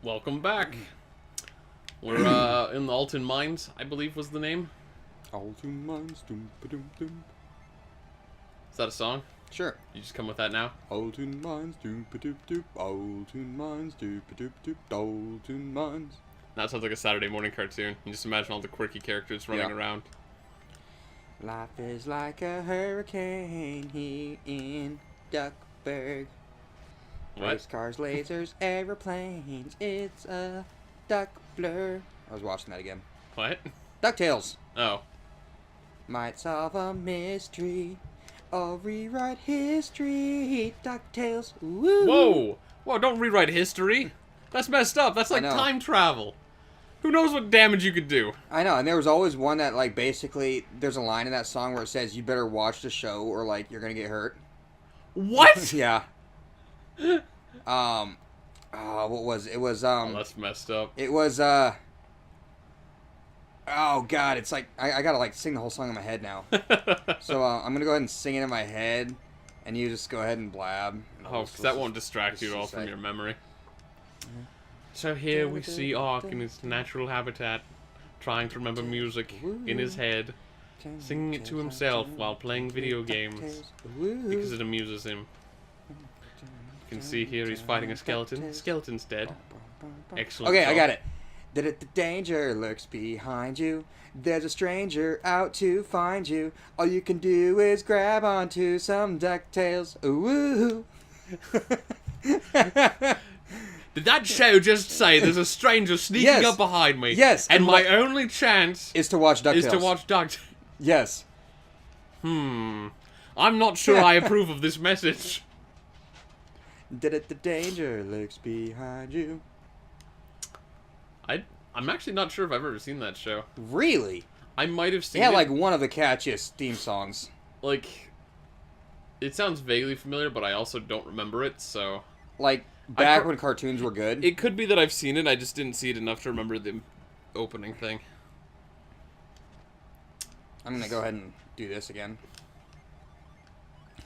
Welcome back. We're in the Alton Mines, I believe was the name. Alton Mines, doom ba doom doom. Is that a song? Sure. You just come with that now? Alton Mines, doop ba doop doop. Alton Mines, doop ba doop doop. Alton Mines. That sounds like a Saturday morning cartoon. You just imagine all the quirky characters running around. Life is like a hurricane here in Duckburg. What? Race cars, lasers, aeroplanes. It's a duck blur. I was watching that again. What? DuckTales. Oh. Might solve a mystery or rewrite history. DuckTales. Woo! Whoa! Whoa, don't rewrite history. That's messed up. That's like know. time travel. Who knows what damage you could do? I know, and there was always one that, like, basically, there's a line in that song where it says, you better watch the show or, like, you're gonna get hurt. What? Yeah. What was it? It was, Oh, that's messed up. it was, oh, God, it's like, I gotta, like, sing the whole song in my head now. So, I'm gonna go ahead and sing it in my head, and you just go ahead and blab. Oh, because that won't distract you at all from your memory. So here we see Ark in his natural habitat, trying to remember music in his head, singing it to himself while playing video games, because it amuses him. You can see here he's fighting a skeleton. The skeleton's dead. Excellent. Okay, I job. got it. The danger lurks behind you. There's a stranger out to find you. All you can do is grab onto some DuckTales. Ooh. Did that show just say there's a stranger sneaking Yes. up behind me? Yes, And and my only chance Is to watch DuckTales. is to watch Duck. Yes. I'm not sure I approve of this message. The danger lurks behind you. I'm actually not sure if I've ever seen that show. Really? I might have They seen had it. like one of the catchiest theme songs. Like, it sounds vaguely familiar, but I also don't remember it, so... Like back when cartoons were good. It could be that I've seen it, I just didn't see it enough to remember the opening thing. I'm gonna go ahead and do this again.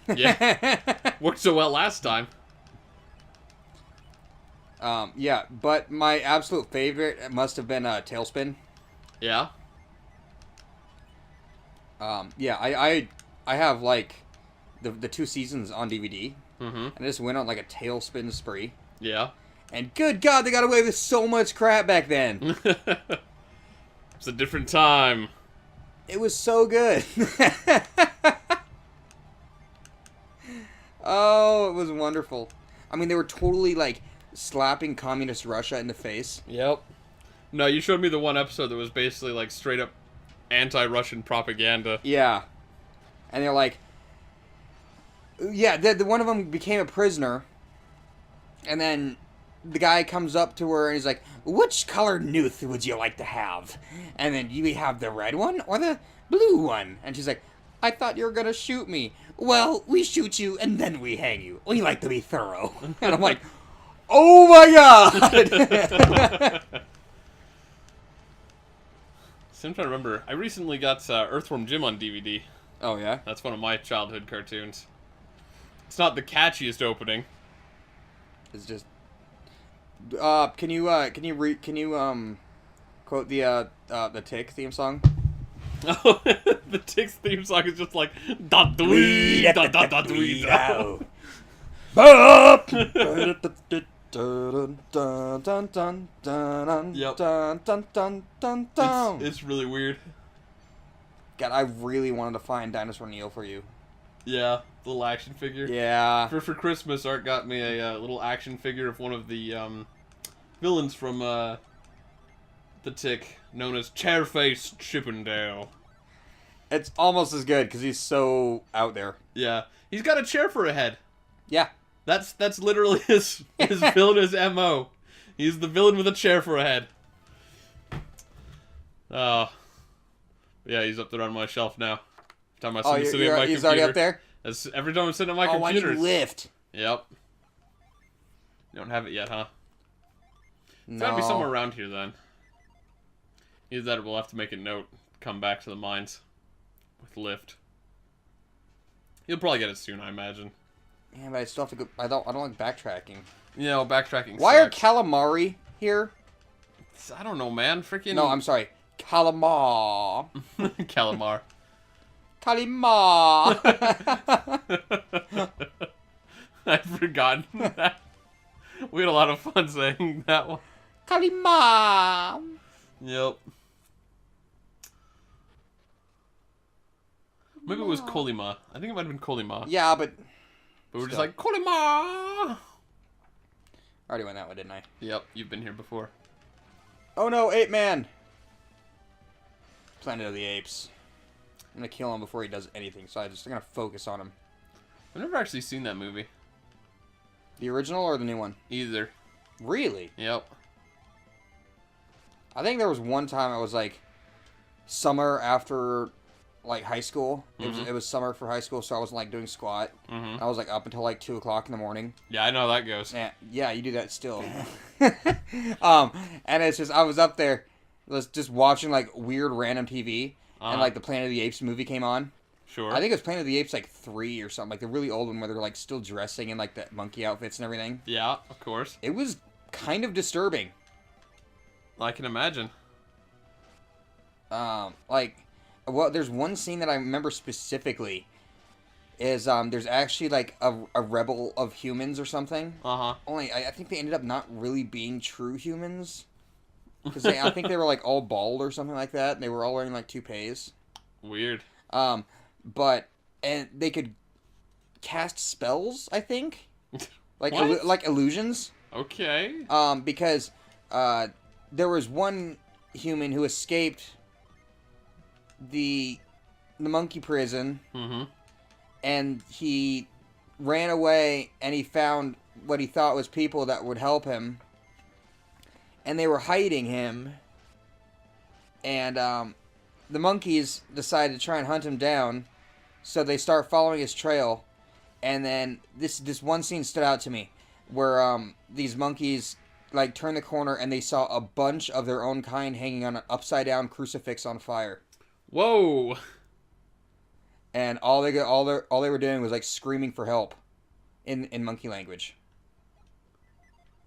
Yeah. Worked so well last time. Yeah, but my absolute favorite must have been Tailspin. Yeah? Yeah, I have like the 2 seasons on DVD, and I just went on like a Tailspin spree. Yeah. And good God, they got away with so much crap back then. It's a different time. It was so good. Oh, it was wonderful. I mean, they were totally like slapping communist Russia in the face. Yep. No, you showed me the one episode that was basically like straight up anti-Russian propaganda. Yeah. And they're like, yeah, the one of them became a prisoner. And then the guy comes up to her and he's like, which colored Nuth would you like to have? And then you have the red one or the blue one? And she's like, I thought you were going to shoot me. Well, we shoot you and then we hang you. We like to be thorough. And I'm like, oh my God! So I'm trying to remember. I recently got Earthworm Jim on DVD. Oh, yeah? That's one of my childhood cartoons. It's not the catchiest opening. It's just... can you quote the Tick theme song? Oh, the Tick's theme song is just like da dwee da da da dwee da. Bop! Yep. It's really weird. God, I really wanted to find Dinosaur Neil for you. Yeah, little action figure. Yeah. For Christmas, Art got me a little action figure of one of the villains from the Tick, known as Chairface Chippendale. It's almost as good because he's so out there. Yeah, he's got a chair for a head. Yeah. That's literally his villainous MO. He's the villain with a chair for a head. Oh. Yeah, he's up there on my shelf now. Every time I sit at my he's computer. already up there? Every time I'm sitting at my Oh, why computer. don't you lift? Yep. You don't have it yet, huh? It's No. gotta be somewhere around here then. Either that or we'll have to make a note. Come back to the mines. With lift. You'll probably get it soon, I imagine. Yeah, but I still have to go. I don't like backtracking. You know, backtracking Why are sucks. calamari here? I don't know, man. Freaking. No, I'm sorry. Calamar. Calamar. Calamar. I'd forgotten that. We had a lot of fun saying that one. Calamar. Yep. Maybe it was Colima. I think it might have been Colima. Yeah, but we're just like, Colima! I already went that one, didn't I? Yep, you've been here before. Oh no, Ape Man! Planet of the Apes. I'm gonna kill him before he does anything, so I'm gonna focus on him. I've never actually seen that movie. The original or the new one? Either. Really? Yep. I think there was one time I was like, summer after like high school. It was summer for high school, so I wasn't like doing squat. I was like up until like 2 o'clock in the morning. Yeah, I know how that goes. Yeah, you do that still. And it's just I was up there, just watching like weird random TV, and like the Planet of the Apes movie came on. Sure. I think it was Planet of the Apes like 3 or something, like the really old one where they're like still dressing in like the monkey outfits and everything. Yeah, of course. It was kind of disturbing. I can imagine. Like, well, there's one scene that I remember specifically. Is there's actually like a rebel of humans or something. Only I think they ended up not really being true humans, because I think they were like all bald or something like that. And they were all wearing like toupees. Weird. But and they could cast spells, I think, like like illusions. Okay. Because there was one human who escaped the monkey prison. And he ran away, and he found what he thought was people that would help him. And they were hiding him. And the monkeys decided to try and hunt him down. So they start following his trail. And then this one scene stood out to me, where these monkeys like turned the corner and they saw a bunch of their own kind hanging on an upside down crucifix on fire. Whoa. And all they were doing was like screaming for help, in monkey language.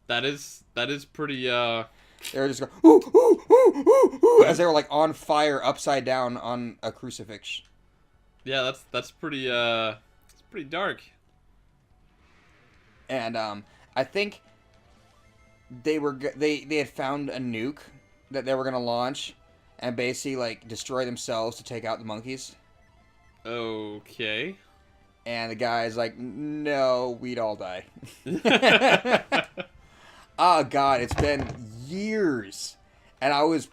That is pretty. They were just going ooh, ooh, ooh, ooh, ooh, as they were like on fire upside down on a crucifix. Yeah, that's pretty. It's pretty dark. And I think they had found a nuke that they were gonna launch, and basically like destroy themselves to take out the monkeys. Okay. And the guy's like, no, we'd all die. Oh, God, it's been years. And I was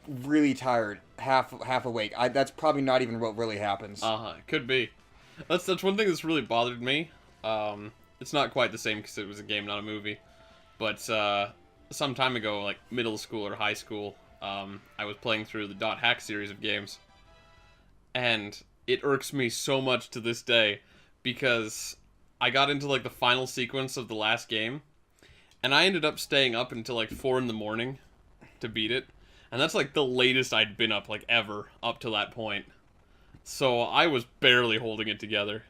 really tired, half awake. That's probably not even what really happens. Could be. That's one thing that's really bothered me. It's not quite the same because it was a game, not a movie. But some time ago, like middle school or high school, I was playing through the .hack series of games. And it irks me so much to this day because I got into like the final sequence of the last game and I ended up staying up until like 4 in the morning to beat it. And that's like the latest I'd been up like ever up to that point. So I was barely holding it together.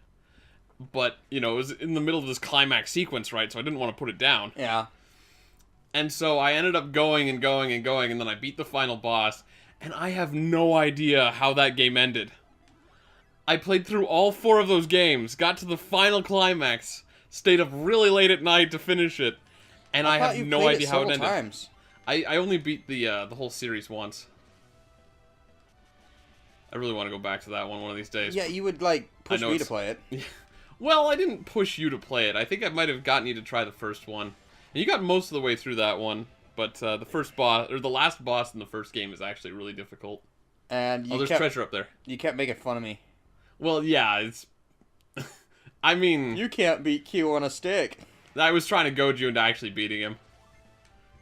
But, you know, it was in the middle of this climax sequence, right? So I didn't want to put it down. Yeah. And so I ended up going and going and going, and then I beat the final boss, and I have no idea how that game ended. I played through all 4 of those games, got to the final climax, stayed up really late at night to finish it, and I have no idea how it ended. Times. I only beat the whole series once. I really want to go back to that one of these days. Yeah, you would like push me to play it. Well, I didn't push you to play it. I think I might have gotten you to try the first one. And you got most of the way through that one, but the first boss, or the last boss in the first game is actually really difficult. And you there's treasure up there. You kept making fun of me. Well, yeah, it's... I mean... You can't beat Q on a stick. I was trying to goad you into actually beating him.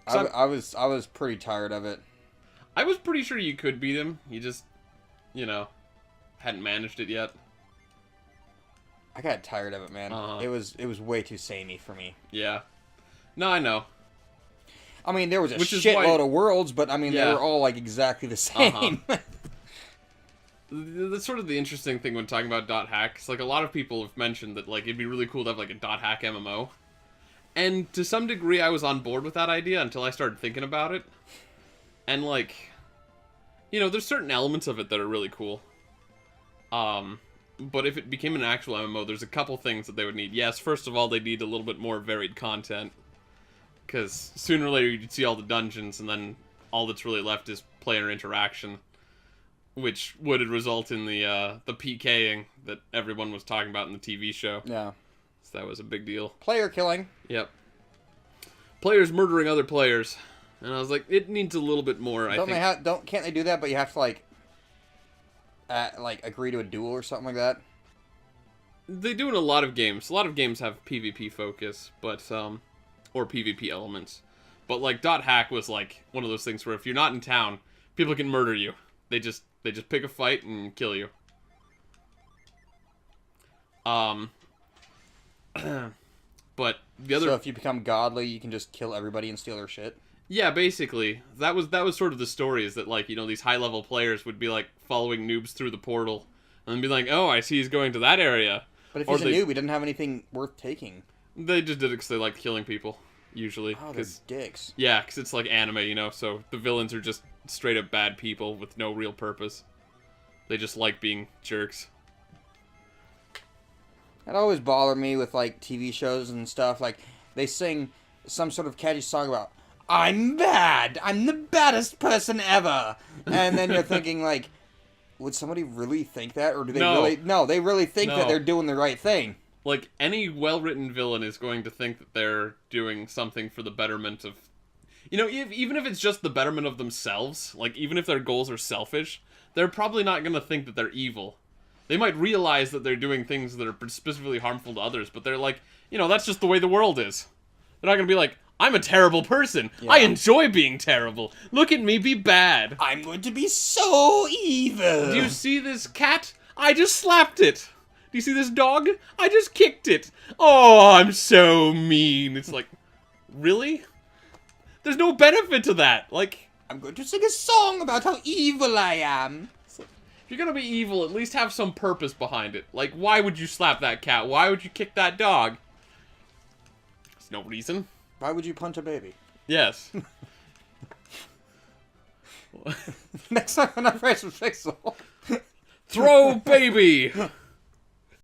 I was pretty tired of it. I was pretty sure you could beat him. You just, you know, hadn't managed it yet. I got tired of it, man. It was way too samey for me. Yeah. No, I know. I mean, there was a shitload of worlds, but I mean, yeah. They were all like exactly the same. That's sort of the interesting thing when talking about .hack. Like, a lot of people have mentioned that like it'd be really cool to have like a .hack MMO. And to some degree, I was on board with that idea until I started thinking about it. And, like, you know, there's certain elements of it that are really cool. But if it became an actual MMO, there's a couple things that they would need. Yes, first of all, they need a little bit more varied content. Because sooner or later, you'd see all the dungeons, and then all that's really left is player interaction. Which would result in the PKing that everyone was talking about in the TV show. Yeah. So that was a big deal. Player killing. Yep. Players murdering other players. And I was like, it needs a little bit more, I think. Can't they do that, but you have to, like, agree to a duel or something like that? They do in a lot of games. A lot of games have PvP focus, but, or PvP elements. But, like, .hack was, like, one of those things where if you're not in town, people can murder you. They just pick a fight and kill you. But the other... So if you become godly, you can just kill everybody and steal their shit? Yeah, basically. That was sort of the story, is that, like, you know, these high-level players would be, like, following noobs through the portal, and then be like, oh, I see he's going to that area. But if he's a noob, he doesn't have anything worth taking. They just did it because they like killing people, usually. Oh, they're dicks. Yeah, because it's like anime, you know, so the villains are just straight-up bad people with no real purpose. They just like being jerks. It always bothered me with, like, TV shows and stuff. Like, they sing some sort of catchy song about, I'm bad! I'm the baddest person ever! And then you're thinking, like, would somebody really think that? Or do they really... No, they really think that they're doing the right thing. Like, any well-written villain is going to think that they're doing something for the betterment of... You know, even if it's just the betterment of themselves, like, even if their goals are selfish, they're probably not going to think that they're evil. They might realize that they're doing things that are specifically harmful to others, but they're like, you know, that's just the way the world is. They're not going to be like, I'm a terrible person. Yeah. I enjoy being terrible. Look at me be bad. I'm going to be so evil. Do you see this cat? I just slapped it. Do you see this dog? I just kicked it. Oh, I'm so mean. It's like, really? There's no benefit to that. Like, I'm going to sing a song about how evil I am. If you're gonna be evil, at least have some purpose behind it. Like, why would you slap that cat? Why would you kick that dog? There's no reason. Why would you punch a baby? Yes. Next time on Operation Pixel. Throw baby!